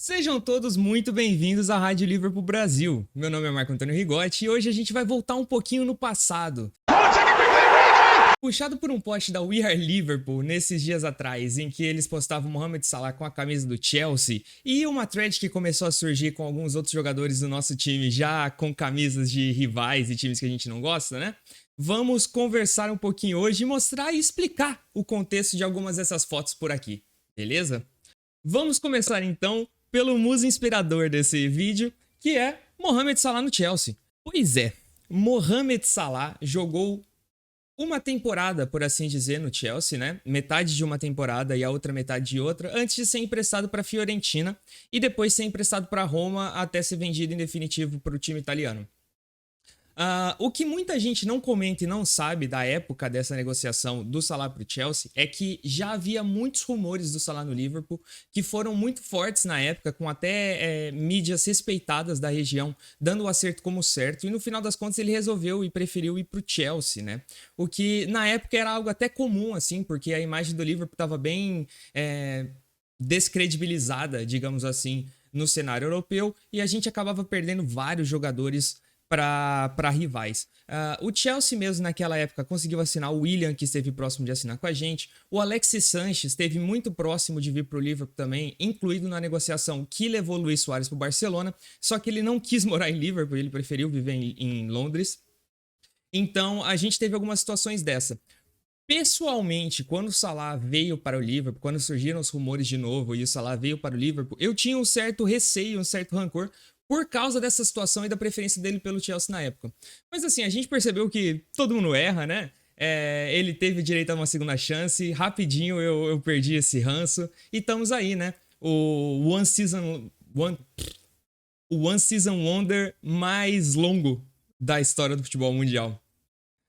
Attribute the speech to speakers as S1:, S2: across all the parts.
S1: Sejam todos muito bem-vindos à Rádio Liverpool Brasil. Meu nome é Marco Antônio Rigotti e hoje a gente vai voltar um pouquinho no passado. Puxado por um post da We Are Liverpool nesses dias atrás, em que eles postavam Mohamed Salah com a camisa do Chelsea, e uma thread que começou a surgir com alguns outros jogadores do nosso time já com camisas de rivais e times que a gente não gosta, né? Vamos conversar um pouquinho hoje e mostrar e explicar o contexto de algumas dessas fotos por aqui, beleza? Vamos começar então pelo muso inspirador desse vídeo, que é Mohamed Salah no Chelsea. Pois é, Mohamed Salah jogou uma temporada, por assim dizer, no Chelsea, né? Metade de uma temporada e a outra metade de outra, antes de ser emprestado para a Fiorentina e depois ser emprestado para Roma até ser vendido em definitivo para o time italiano. O que muita gente não comenta e não sabe da época dessa negociação do Salah para o Chelsea é que já havia muitos rumores do Salah no Liverpool que foram muito fortes na época, com até mídias respeitadas da região dando o acerto como certo, e no final das contas ele resolveu e preferiu ir para o Chelsea, né? O que na época era algo até comum, assim, porque a imagem do Liverpool estava bem descredibilizada, digamos assim, no cenário europeu, e a gente acabava perdendo vários jogadores para rivais. O Chelsea mesmo naquela época conseguiu assinar o Willian, que esteve próximo de assinar com a gente. O Alexis Sanchez esteve muito próximo de vir para o Liverpool também, incluído na negociação que levou o Luis Suárez para o Barcelona, só que ele não quis morar em Liverpool, ele preferiu viver em Londres. Então a gente teve algumas situações dessa. Pessoalmente, quando o Salah veio para o Liverpool, quando surgiram os rumores de novo e o Salah veio para o Liverpool, eu tinha um certo receio, um certo rancor por causa dessa situação e da preferência dele pelo Chelsea na época. Mas assim, a gente percebeu que todo mundo erra, né? Ele teve direito a uma segunda chance, rapidinho eu perdi esse ranço e estamos aí, né? O One Season Wonder mais longo da história do futebol mundial.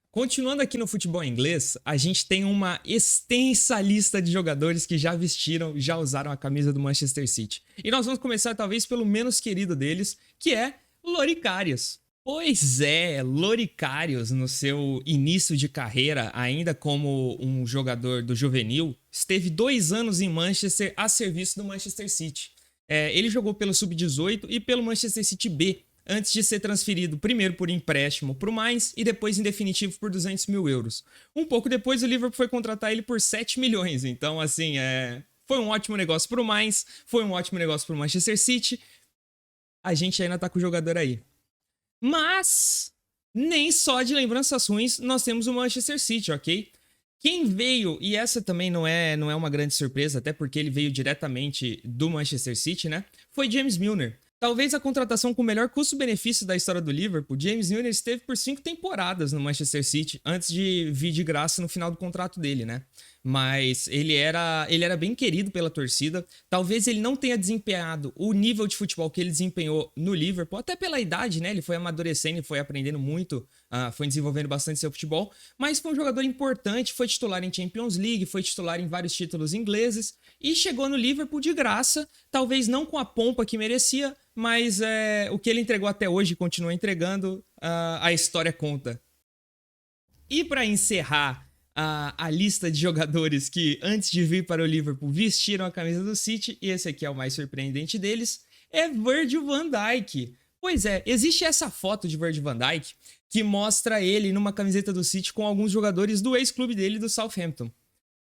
S1: Continuando aqui no futebol inglês, a gente tem uma extensa lista de jogadores que já vestiram, já usaram a camisa do Manchester City. E nós vamos começar talvez pelo menos querido deles, que é Loris Karius. Pois é, Loris Karius, no seu início de carreira, ainda como um jogador do juvenil, esteve 2 anos em Manchester a serviço do Manchester City. Ele jogou pelo Sub-18 e pelo Manchester City B, antes de ser transferido primeiro por empréstimo para o Mainz e depois em definitivo por 200 mil euros. Um pouco depois o Liverpool foi contratar ele por 7 milhões, então assim, foi um ótimo negócio para o Mainz, foi um ótimo negócio para o Manchester City, a gente ainda tá com o jogador aí. Mas nem só de lembranças ruins nós temos o Manchester City, ok? Quem veio, e essa também não é uma grande surpresa, até porque ele veio diretamente do Manchester City, né? Foi James Milner. Talvez a contratação com o melhor custo-benefício da história do Liverpool, James Milner esteve por 5 temporadas no Manchester City, antes de vir de graça no final do contrato dele, né? Mas ele era bem querido pela torcida. Talvez ele não tenha desempenhado o nível de futebol que ele desempenhou no Liverpool, até pela idade, né? Ele foi amadurecendo, foi aprendendo muito, foi desenvolvendo bastante seu futebol, mas foi um jogador importante, foi titular em Champions League, foi titular em vários títulos ingleses e chegou no Liverpool de graça, talvez não com a pompa que merecia, mas o que ele entregou até hoje, continua entregando, a história conta. E para encerrar a lista de jogadores que, antes de vir para o Liverpool, vestiram a camisa do City, e esse aqui é o mais surpreendente deles, é Virgil van Dijk. Pois é, existe essa foto de Virgil van Dijk que mostra ele numa camiseta do City com alguns jogadores do ex-clube dele, do Southampton.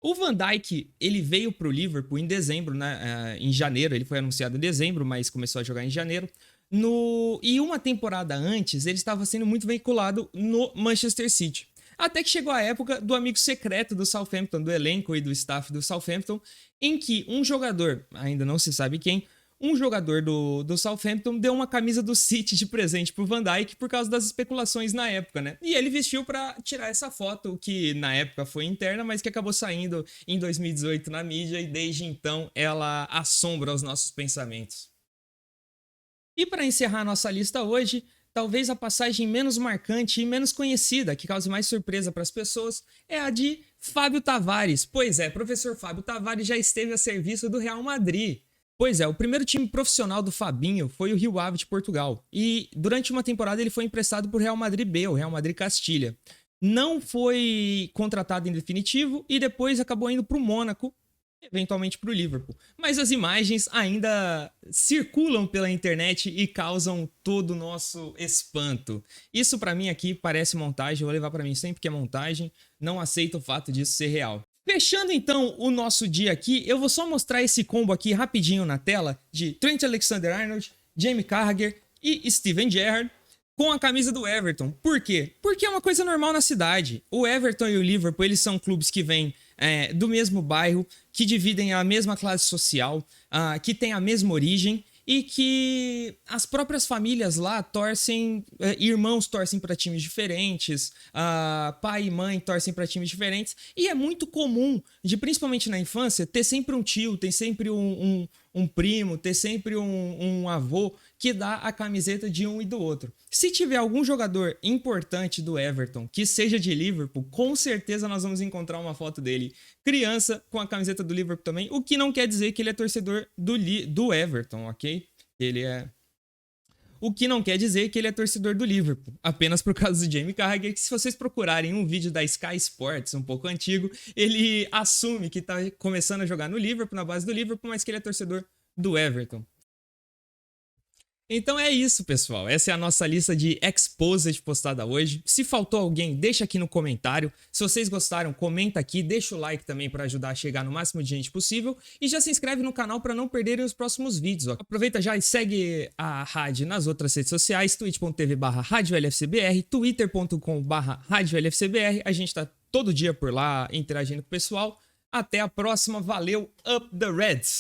S1: O Van Dijk, ele veio para o Liverpool em dezembro, né? Em janeiro, ele foi anunciado em dezembro, mas começou a jogar em janeiro. E uma temporada antes, ele estava sendo muito vinculado no Manchester City. Até que chegou a época do amigo secreto do Southampton, do elenco e do staff do Southampton, em que um jogador, ainda não se sabe quem, um jogador do Southampton deu uma camisa do City de presente pro Van Dijk por causa das especulações na época, né? E ele vestiu pra tirar essa foto, que na época foi interna, mas que acabou saindo em 2018 na mídia, e desde então ela assombra os nossos pensamentos. E para encerrar a nossa lista hoje, talvez a passagem menos marcante e menos conhecida, que cause mais surpresa para as pessoas, é a de Fábio Tavares. Pois é, professor Fábio Tavares já esteve a serviço do Real Madrid. Pois é, o primeiro time profissional do Fabinho foi o Rio Ave de Portugal. E durante uma temporada ele foi emprestado por Real Madrid B, o Real Madrid Castilha. Não foi contratado em definitivo e depois acabou indo para o Mônaco eventualmente para o Liverpool. Mas as imagens ainda circulam pela internet e causam todo o nosso espanto. Isso para mim aqui parece montagem, eu vou levar para mim sempre que é montagem, não aceito o fato disso ser real. Fechando então o nosso dia aqui, eu vou só mostrar esse combo aqui rapidinho na tela de Trent Alexander-Arnold, Jamie Carragher e Steven Gerrard com a camisa do Everton. Por quê? Porque é uma coisa normal na cidade. O Everton e o Liverpool, eles são clubes que vêm do mesmo bairro, que dividem a mesma classe social, que têm a mesma origem e que as próprias famílias lá torcem, irmãos torcem para times diferentes, pai e mãe torcem para times diferentes, e é muito comum, principalmente na infância, ter sempre um tio, ter sempre um primo, ter sempre um avô que dá a camiseta de um e do outro. Se tiver algum jogador importante do Everton que seja de Liverpool, com certeza nós vamos encontrar uma foto dele criança com a camiseta do Liverpool também, o que não quer dizer que ele é torcedor do Everton, ok? O que não quer dizer que ele é torcedor do Liverpool, apenas por causa do Jamie Carragher, que se vocês procurarem um vídeo da Sky Sports, um pouco antigo, ele assume que tá começando a jogar no Liverpool, na base do Liverpool, mas que ele é torcedor do Everton. Então é isso, pessoal. Essa é a nossa lista de Exposed postada hoje. Se faltou alguém, deixa aqui no comentário. Se vocês gostaram, comenta aqui, deixa o like também para ajudar a chegar no máximo de gente possível. E já se inscreve no canal para não perderem os próximos vídeos. Ó. Aproveita já e segue a rádio nas outras redes sociais, twitch.tv/RadioLFCBR, twitter.com/RadioLFCBR. A gente tá todo dia por lá interagindo com o pessoal. Até a próxima. Valeu, Up the Reds!